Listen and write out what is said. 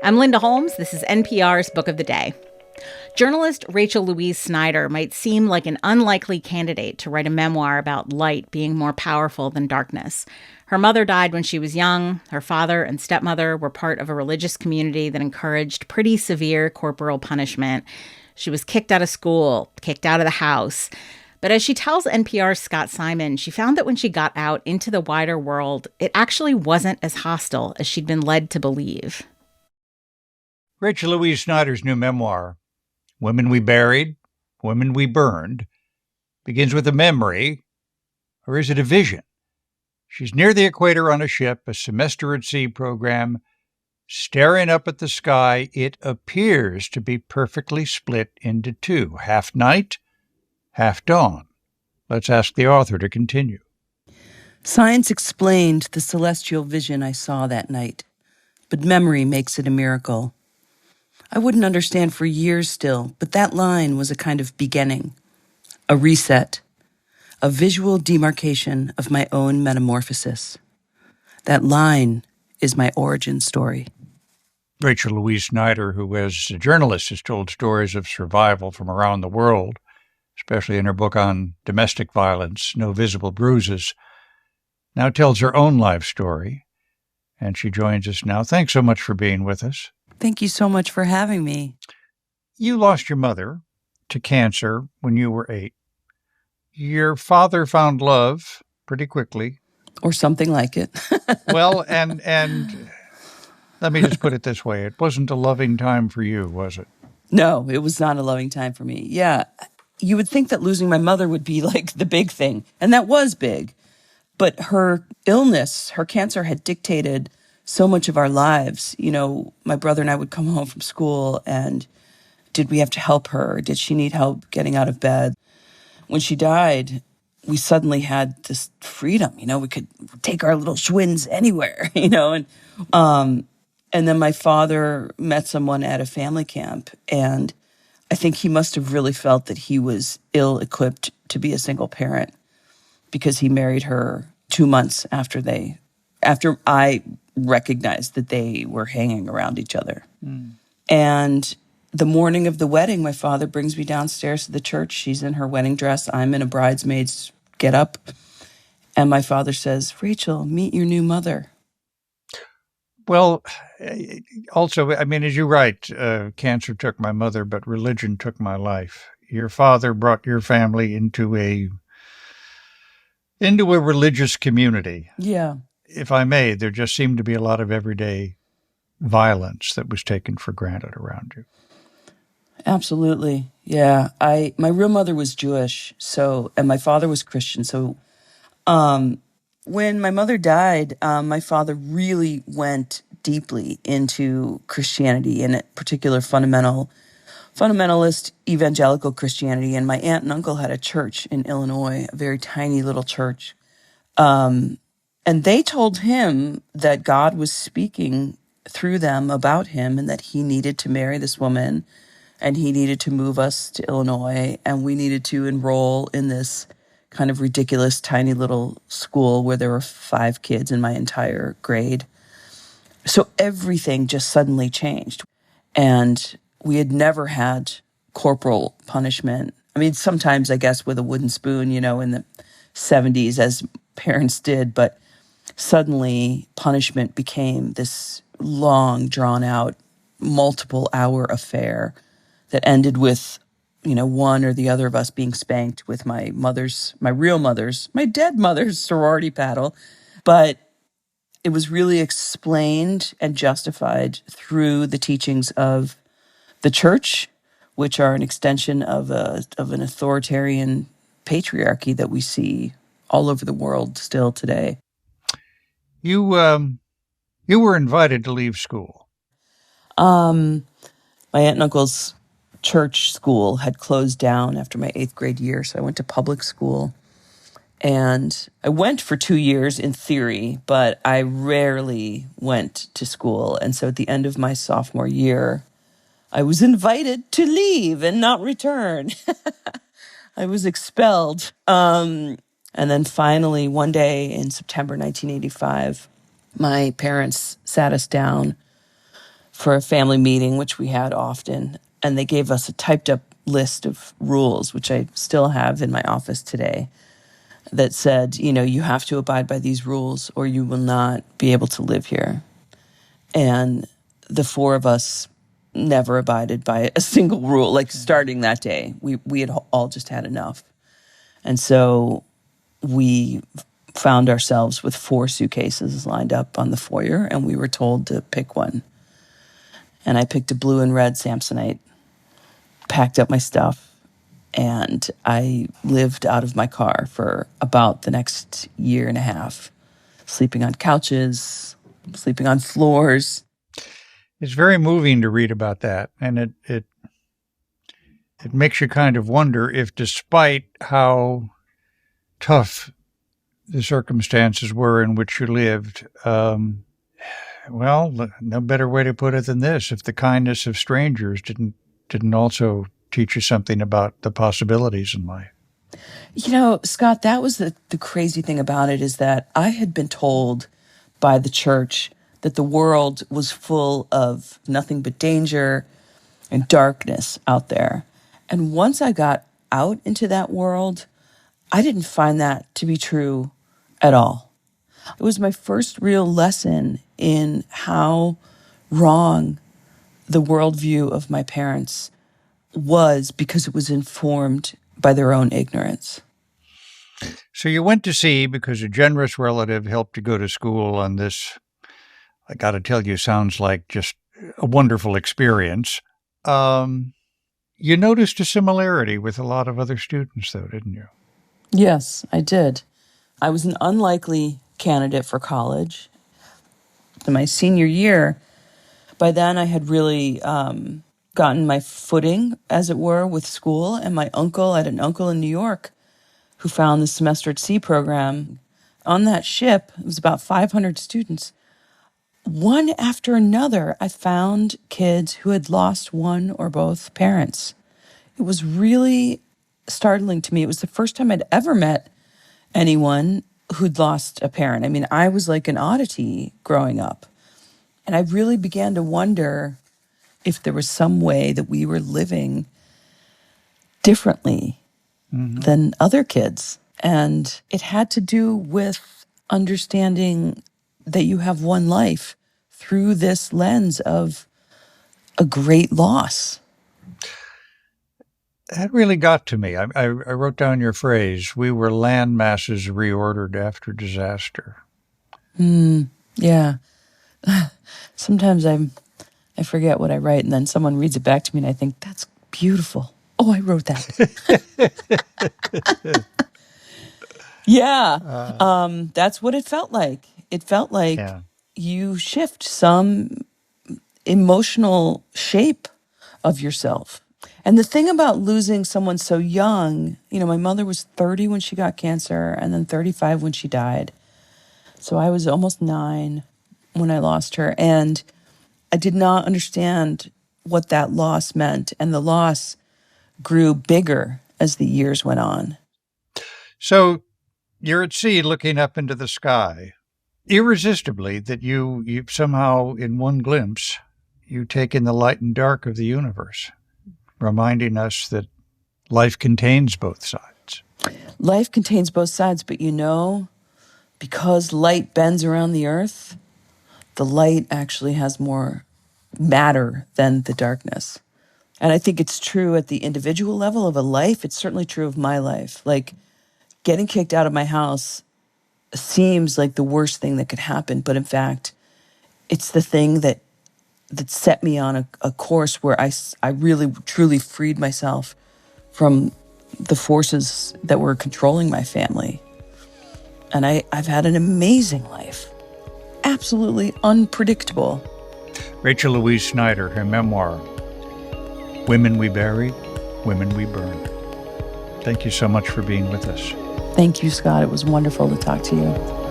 I'm Linda Holmes. This is NPR's Book of the Day. Journalist Rachel Louise Snyder might seem like an unlikely candidate to write a memoir about light being more powerful than darkness. Her mother died when she was young. Her father and stepmother were part of a religious community that encouraged pretty severe corporal punishment. She was kicked out of school, kicked out of the house. But as she tells NPR's Scott Simon, she found that when she got out into the wider world, it actually wasn't as hostile as she'd been led to believe. Rachel Louise Snyder's new memoir, Women We Buried, Women We Burned, begins with a memory, or is it a vision? She's near the equator on a ship, a semester at sea program. Staring up at the sky, it appears to be perfectly split into two, half night, half dawn. Let's ask the author to continue. Science explained the celestial vision I saw that night, but memory makes it a miracle. I wouldn't understand for years still, but that line was a kind of beginning, a reset, a visual demarcation of my own metamorphosis. That line is my origin story. Rachel Louise Snyder, who as a journalist has told stories of survival from around the world, especially in her book on domestic violence, No Visible Bruises, now tells her own life story, and she joins us now. Thanks so much for being with us. Thank you so much for having me. You lost your mother to cancer when you were 8. Your father found love pretty quickly. Or something like it. Well, and let me just put it this way. It wasn't a loving time for you, was it? No, it was not a loving time for me. Yeah. You would think that losing my mother would be like the big thing. And that was big. But her illness, her cancer had dictated so much of our lives. You know, my brother and I would come home from school and did we have to help her? Did she need help getting out of bed? When she died, we suddenly had this freedom. You know, we could take our little Schwinns anywhere, you know. And then my father met someone at a family camp, and I think he must have really felt that he was ill-equipped to be a single parent because he married her 2 months after I recognized that they were hanging around each other. And the morning of the wedding, my father brings me downstairs to the church. She's in her wedding dress. I'm in a bridesmaid's get-up. And my father says, "Rachel, meet your new mother." Well, also, I mean, as you write, cancer took my mother, but religion took my life. Your father brought your family into a religious community. Yeah. If I may, there just seemed to be a lot of everyday violence that was taken for granted around you. Absolutely. Yeah. My real mother was Jewish, and my father was Christian. So, when my mother died, my father really went deeply into Christianity, and in particular fundamentalist evangelical Christianity. And my aunt and uncle had a church in Illinois, a very tiny little church. And they told him that God was speaking through them about him and that he needed to marry this woman and he needed to move us to Illinois and we needed to enroll in this kind of ridiculous tiny little school where there were 5 kids in my entire grade. So everything just suddenly changed. And we had never had corporal punishment. I mean, sometimes I guess with a wooden spoon, you know, in the 70s as parents did, but suddenly punishment became this long, drawn-out, multiple-hour affair that ended with, you know, one or the other of us being spanked with my dead mother's sorority paddle. But it was really explained and justified through the teachings of the church, which are an extension of an authoritarian patriarchy that we see all over the world still today. You were invited to leave school. My aunt and uncle's church school had closed down after my 8th grade year, so I went to public school. And I went for 2 years in theory, but I rarely went to school. And so at the end of my sophomore year, I was invited to leave and not return. I was expelled. And then finally, one day in September 1985, my parents sat us down for a family meeting, which we had often. And they gave us a typed up list of rules, which I still have in my office today, that said, you have to abide by these rules or you will not be able to live here. And the four of us never abided by a single rule. Like starting that day, we had all just had enough. And so we found ourselves with 4 suitcases lined up on the foyer, and we were told to pick one. And I picked a blue and red Samsonite, packed up my stuff, and I lived out of my car for about the next year and a half, sleeping on couches, sleeping on floors. It's very moving to read about that, and it makes you kind of wonder if, despite how tough the circumstances were in which you lived, well, no better way to put it than this: if the kindness of strangers didn't also teach you something about the possibilities in life. Scott, that was the crazy thing about it, is that I had been told by the church that the world was full of nothing but danger and darkness out there. And once I got out into that world, I didn't find that to be true at all. It was my first real lesson in how wrong the worldview of my parents was, because it was informed by their own ignorance. So you went to sea because a generous relative helped you go to school on this, I got to tell you, sounds like just a wonderful experience. You noticed a similarity with a lot of other students, though, didn't you? Yes, I did. I was an unlikely candidate for college. In my senior year, by then I had really gotten my footing, as it were, with school. And I had an uncle in New York who found the semester at sea program. On that ship, it was about 500 students. One after another, I found kids who had lost one or both parents. It was really startling to me. It was the first time I'd ever met anyone who'd lost a parent. I mean, I was like an oddity growing up. And I really began to wonder if there was some way that we were living differently than other kids. And it had to do with understanding that you have one life through this lens of a great loss. That really got to me. I wrote down your phrase: we were land masses reordered after disaster. Yeah. Sometimes I forget what I write, and then someone reads it back to me, and I think, that's beautiful. Oh, I wrote that. Yeah. That's what it felt like. It felt like you shift some emotional shape of yourself. And the thing about losing someone so young, my mother was 30 when she got cancer, and then 35 when she died. So I was almost 9 when I lost her. And I did not understand what that loss meant. And the loss grew bigger as the years went on. So you're at sea looking up into the sky. Irresistibly, that you somehow, in one glimpse, you take in the light and dark of the universe, reminding us that life contains both sides. Life contains both sides, but because light bends around the earth, the light actually has more matter than the darkness. And I think it's true at the individual level of a life. It's certainly true of my life. Like, getting kicked out of my house seems like the worst thing that could happen, but in fact, it's the thing that set me on a course where I really, truly freed myself from the forces that were controlling my family. And I've had an amazing life. Absolutely unpredictable. Rachel Louise Snyder, her memoir, Women We Buried, Women We Burned. Thank you so much for being with us. Thank you, Scott. It was wonderful to talk to you.